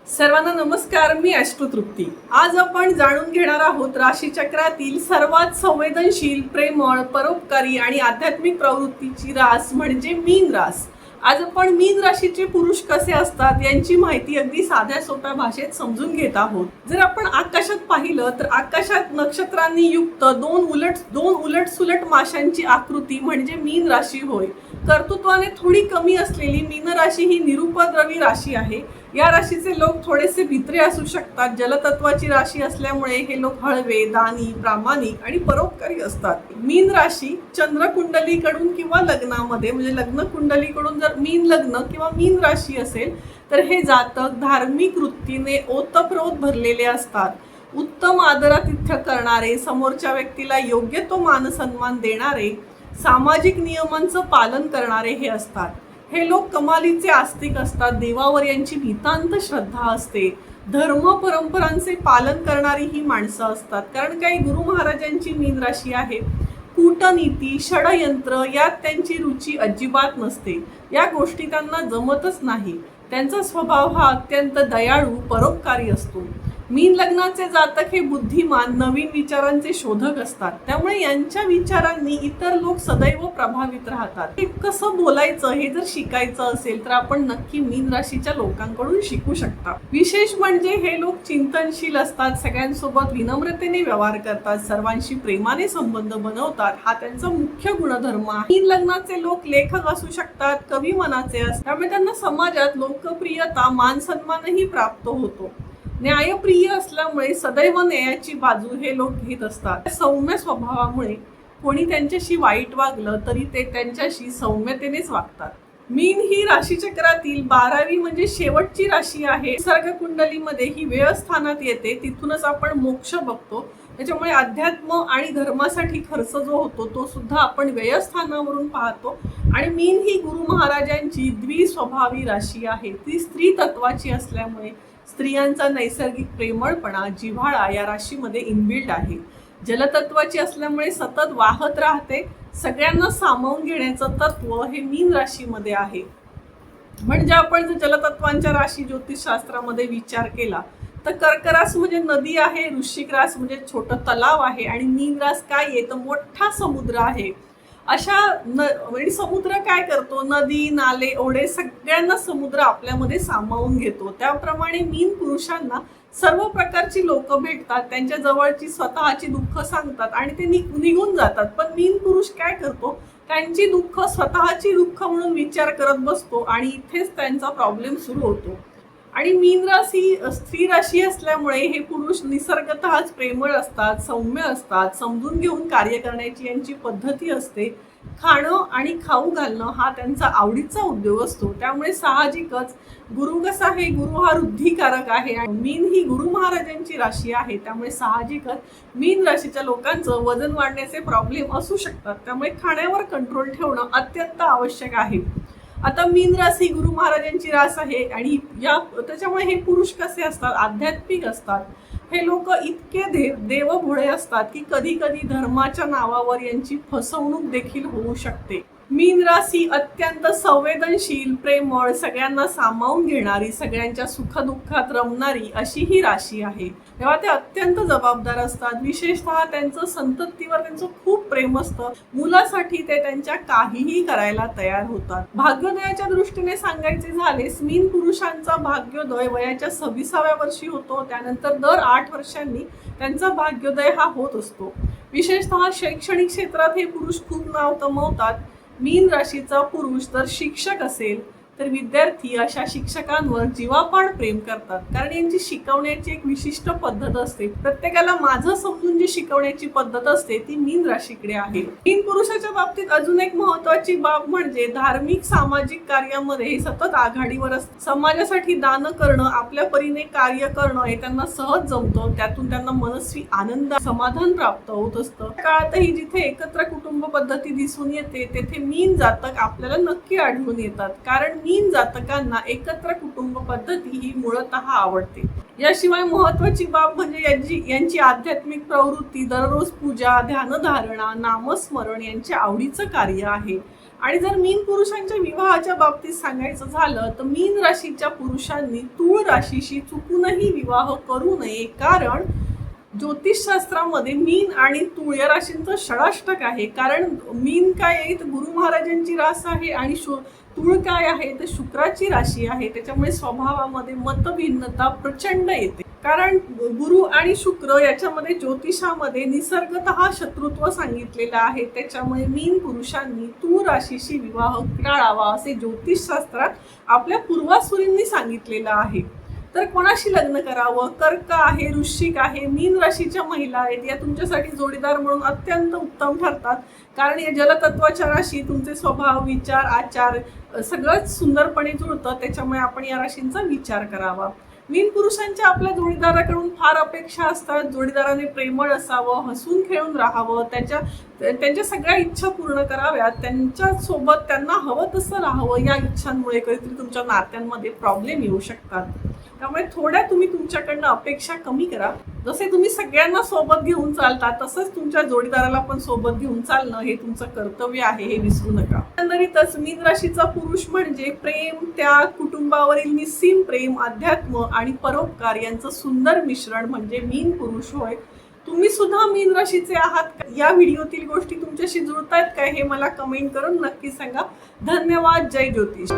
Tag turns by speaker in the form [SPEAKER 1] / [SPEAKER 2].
[SPEAKER 1] सर्वांना नमस्कार. मी तृप्ती. आज आपण जाणून घेणार आहोत राशीचक्रातील सर्वात संवेदनशील, प्रेमळ, परोपकारी आणि आध्यात्मिक प्रवृत्तीची रास म्हणजे मीन रास. आज आपण मीन राशीचे पुरुष कसे असतात यांची माहिती अगदी साध्या सोप्या भाषेत समजून घेत आहोत. जर आपण आकाशात पाहिलं तर आकाशात नक्षत्रांनी युक्त दोन उलट सुलट माशांची आकृती म्हणजे मीन राशी होय. कर्तृत्वाने थोडी कमी असलेली मीन राशी ही निरुपद्रवी राशी आहे. या राशीचे लोक थोडेसे भित्रे असू शकतात. जलतत्वाची राशी असल्यामुळे हे लोक हळवे, दानी, प्रामाणिक आणि परोपकारी असतात. मीन राशी चंद्र कुंडलीकडून किंवा लग्नामध्ये म्हणजे लग्न कुंडलीकडून जर मीन लग्न किंवा मीन राशी असेल तर हे जातक धार्मिक वृत्तीने ओतप्रोत भरलेले असतात. उत्तम आदरातिथ्य करणारे, समोरच्या व्यक्तीला योग्य तो मान सन्मान देणारे, सामाजिक नियमांचं पालन करणारे हे असतात. हे लोक कमालीचे आस्तिक असतात. देवावर यांची नितांत श्रद्धा असते. धर्म परंपरांचे पालन करणारी ही माणसं असतात. कारण काही गुरु महाराजांची मीन राशी आहे. कूटनीती, षडयंत्र यात त्यांची रुची अजिबात नसते. या गोष्टी त्यांना जमतच नाही. त्यांचा स्वभाव हा अत्यंत दयाळू, परोपकारी असतो. मीन लग्नाचे जातक हे बुद्धिमान, नवीन विचारांचे शोधक असतात. त्यामुळे यांच्या विचारांनी इतर लोक सदैव प्रभावित राहतात. हे कसं बोलायचं हे जर शिकायचं असेल तर आपण नक्की मीन राशीच्या लोकांकडून शिकू शकता. विशेष म्हणजे हे लोक चिंतनशील असतात. सगळ्यांसोबत विनम्रतेने व्यवहार करतात. सर्वांशी प्रेमाने संबंध बनवतात. हा त्यांचा मुख्य गुणधर्म आहे. मीन लग्नाचे लोक लेखक असू शकतात, कवी मनाचे असतात. त्यामुळे त्यांना समाजात लोकप्रियता, मान सन्मानही प्राप्त होतो. न्यायप्रिय असल्यामुळे सदैव न्यायाची बाजू हे लोक घेत असतात. सौम्य स्वभावामुळे कोणी त्यांच्याशी वाईट वागलं तरी ते त्यांच्याशी सौम्यतेनेच वागतात. मीन ही राशीचक्रातील 12वी म्हणजे शेवटची राशी आहे. निसर्ग कुंडलीमध्ये ही व्ययस्थानात येते. तिथूनच आपण मोक्ष बघतो. त्याच्यामुळे अध्यात्म आणि धर्मासाठी खर्च जो होतो तो सुद्धा आपण व्ययस्थानावरून पाहतो. आणि मीन ही गुरु महाराजांची द्विस्वभावी राशी आहे. ती स्त्री तत्वाची असल्यामुळे स्त्रियांचा नैसर्गिक प्रेमळपणा, जिव्हाळा या राशीमध्ये इनबिल्ड आहे. जलतत्वाची असल्यामुळे सतत वाहत राहते. सगळ्यांना सामावून घेण्याचं तत्व हे मीन राशीमध्ये आहे. म्हणजे आपण जर जलतत्वांच्या राशी ज्योतिषशास्त्रामध्ये विचार केला तर कर्क रास म्हणजे नदी आहे, वृश्चिक रास म्हणजे छोटं तलाव आहे आणि मीन रास काय आहे तर मोठा समुद्र आहे. अशा म्हणजे समुद्र काय करतो, नदी, नाले, ओढे सगळ्यांना समुद्र आपल्यामध्ये सामावून घेतो. त्याप्रमाणे मीन पुरुषांना सर्व प्रकारची लोक भेटतात. त्यांच्या जवळची स्वतःची दुःख सांगतात आणि ते निघून जातात. पण मीन पुरुष काय करतो, त्यांची दुःख स्वतःची दुःख म्हणून विचार करत बसतो आणि इथेच त्यांचा प्रॉब्लेम सुरू होतो. आणि मीन राशी स्त्री राशी असल्यामुळे हे पुरुष निसर्गतःच प्रेमळ असतात, सौम्य असतात. समजून घेऊन कार्य करण्याची यांची पद्धती असते. खाणं आणि खाऊ घालणं हा त्यांचा आवडीचा उद्योग असतो. त्यामुळे साहजिकच गुरु कसा आहे, गुरु हा वृद्धिकारक आहे आणि मीन ही गुरु महाराजांची राशी आहे. त्यामुळे साहजिकच मीन राशीच्या लोकांचं वजन वाढण्याचे प्रॉब्लेम असू शकतात. त्यामुळे खाण्यावर कंट्रोल ठेवणं अत्यंत आवश्यक आहे. आता मीन राशी गुरु महाराजांची रास आहे आणि त्याच्यामुळे हे पुरुष कसे असतात, आध्यात्मिक असतात. हे लोक इतके देवभोळे असतात की कधी कधी धर्माच्या नावावर यांची फसवणूक देखील होऊ शकते. मीन राशी अत्यंत संवेदनशील, प्रेमळ, सगळ्यांना सामावून घेणारी, सगळ्यांच्या सुखदुःखात रमणारी अशी ही राशी आहे. तेव्हा ते अत्यंत जबाबदार असतात. विशेषतः त्यांचं संततीवर त्यांचं खूप प्रेम असतं. मुलासाठी ते त्यांच्या काहीही करायला तयार होतात. भाग्योदयाच्या दृष्टीने सांगायचे झालेस मीन पुरुषांचा भाग्योदय वयाच्या 26व्या वर्षी होतो. त्यानंतर दर 8 वर्षांनी त्यांचा भाग्योदय हा होत असतो. विशेषतः शैक्षणिक क्षेत्रात हे पुरुष खूप नाव कमवतात. मीन राशीचा पुरुष जर शिक्षक असेल तर विद्यार्थी अशा शिक्षकांवर जीवापाड प्रेम करतात. कारण यांची शिकवण्याची एक विशिष्ट पद्धत असते. प्रत्येकाला माझं समजून जी शिकवण्याची पद्धत असते ती मीन राशीकडे आहे. मीन पुरुषाच्या बाबतीत अजून एक महत्वाची बाब म्हणजे धार्मिक, सामाजिक कार्यामध्ये हे सतत आघाडीवर असतात. समाजासाठी दान करणं, आपल्या परीने कार्य करणं हे त्यांना सहज जमतं. त्यातून त्यांना मनस्वी आनंद, समाधान प्राप्त होत असतं. काळातही जिथे एकत्र कुटुंब पद्धती दिसून येते तेथे मीन जातक आपल्याला नक्की आढळून येतात. कारण मीन जातकांना एकत्र कुटुंब पद्धती ही मूळतः आवडते. याशिवाय महत्वाची बाब म्हणजे यांची आध्यात्मिक प्रवृत्ती, दररोज पूजा, ध्यानधारणा, नामस्मरण यांचे आवडीचं कार्य आहे. आणि जर मीन पुरुषांच्या विवाहाच्या बाबतीत सांगायचं झालं तर मीन राशीच्या पुरुषांनी तूळ राशीशी चुकूनही विवाह करू नये, कारण ज्योतिषशास्त्रामध्ये मीन आणि तूळ या राशींचं षडाष्टक आहे. कारण मीन काय आहे तर गुरु महाराजांची रास आहे आणि तूळ काय आहे तर शुक्राची राशी आहे. त्याच्यामुळे स्वभावामध्ये मतभिन्नता प्रचंड येते. कारण गुरु आणि शुक्र याच्यामध्ये ज्योतिषामध्ये निसर्गतः शत्रुत्व सांगितलेलं आहे. त्याच्यामुळे मीन पुरुषांनी तूळ राशीशी विवाह टाळावा असे ज्योतिषशास्त्रात आपल्या पूर्वासुरींनी सांगितलेलं आहे. तर कोणाशी लग्न करावं? कर्क आहे, वृश्चिक आहे, मीन राशीच्या महिला आहेत, या तुमच्यासाठी जोडीदार म्हणून अत्यंत उत्तम ठरतात. कारण या जलतत्वाच्या राशी तुमचे स्वभाव, विचार, आचार सगळंच सुंदरपणे जुळतं. त्याच्यामुळे आपण या राशींचा विचार करावा. मीन पुरुषांच्या आपल्या जोडीदाराकडून फार अपेक्षा असतात. जोडीदाराने प्रेमळ असावं, हसून खेळून राहावं, त्यांच्या सगळ्या इच्छा पूर्ण कराव्यात, त्यांच्या सोबत त्यांना हवं तसं राहावं. या इच्छांमुळे कधीतरी तुमच्या नात्यांमध्ये प्रॉब्लेम येऊ शकतात. त्यामुळे थोड्या तुम्ही तुमच्याकडनं अपेक्षा कमी करा. जसे तुम्ही सगळ्यांना सोबत घेऊन चालता तसंच तुमच्या जोडीदाराला पण सोबत घेऊन चालणं हे तुमचं कर्तव्य आहे, हे विसरू नका. एकंदरीतच मीन राशीचा पुरुष म्हणजे प्रेम, त्याग, कुटुंबावरील निस्सीम प्रेम, अध्यात्म आणि परोपकार यांचं सुंदर मिश्रण म्हणजे मीन पुरुष होय. तुम्ही सुद्धा मीन राशीचे आहात का? या व्हिडिओतील गोष्टी तुमच्याशी जुळतायत काय हे मला कमेंट करून नक्की सांगा. धन्यवाद. जय ज्योतिष.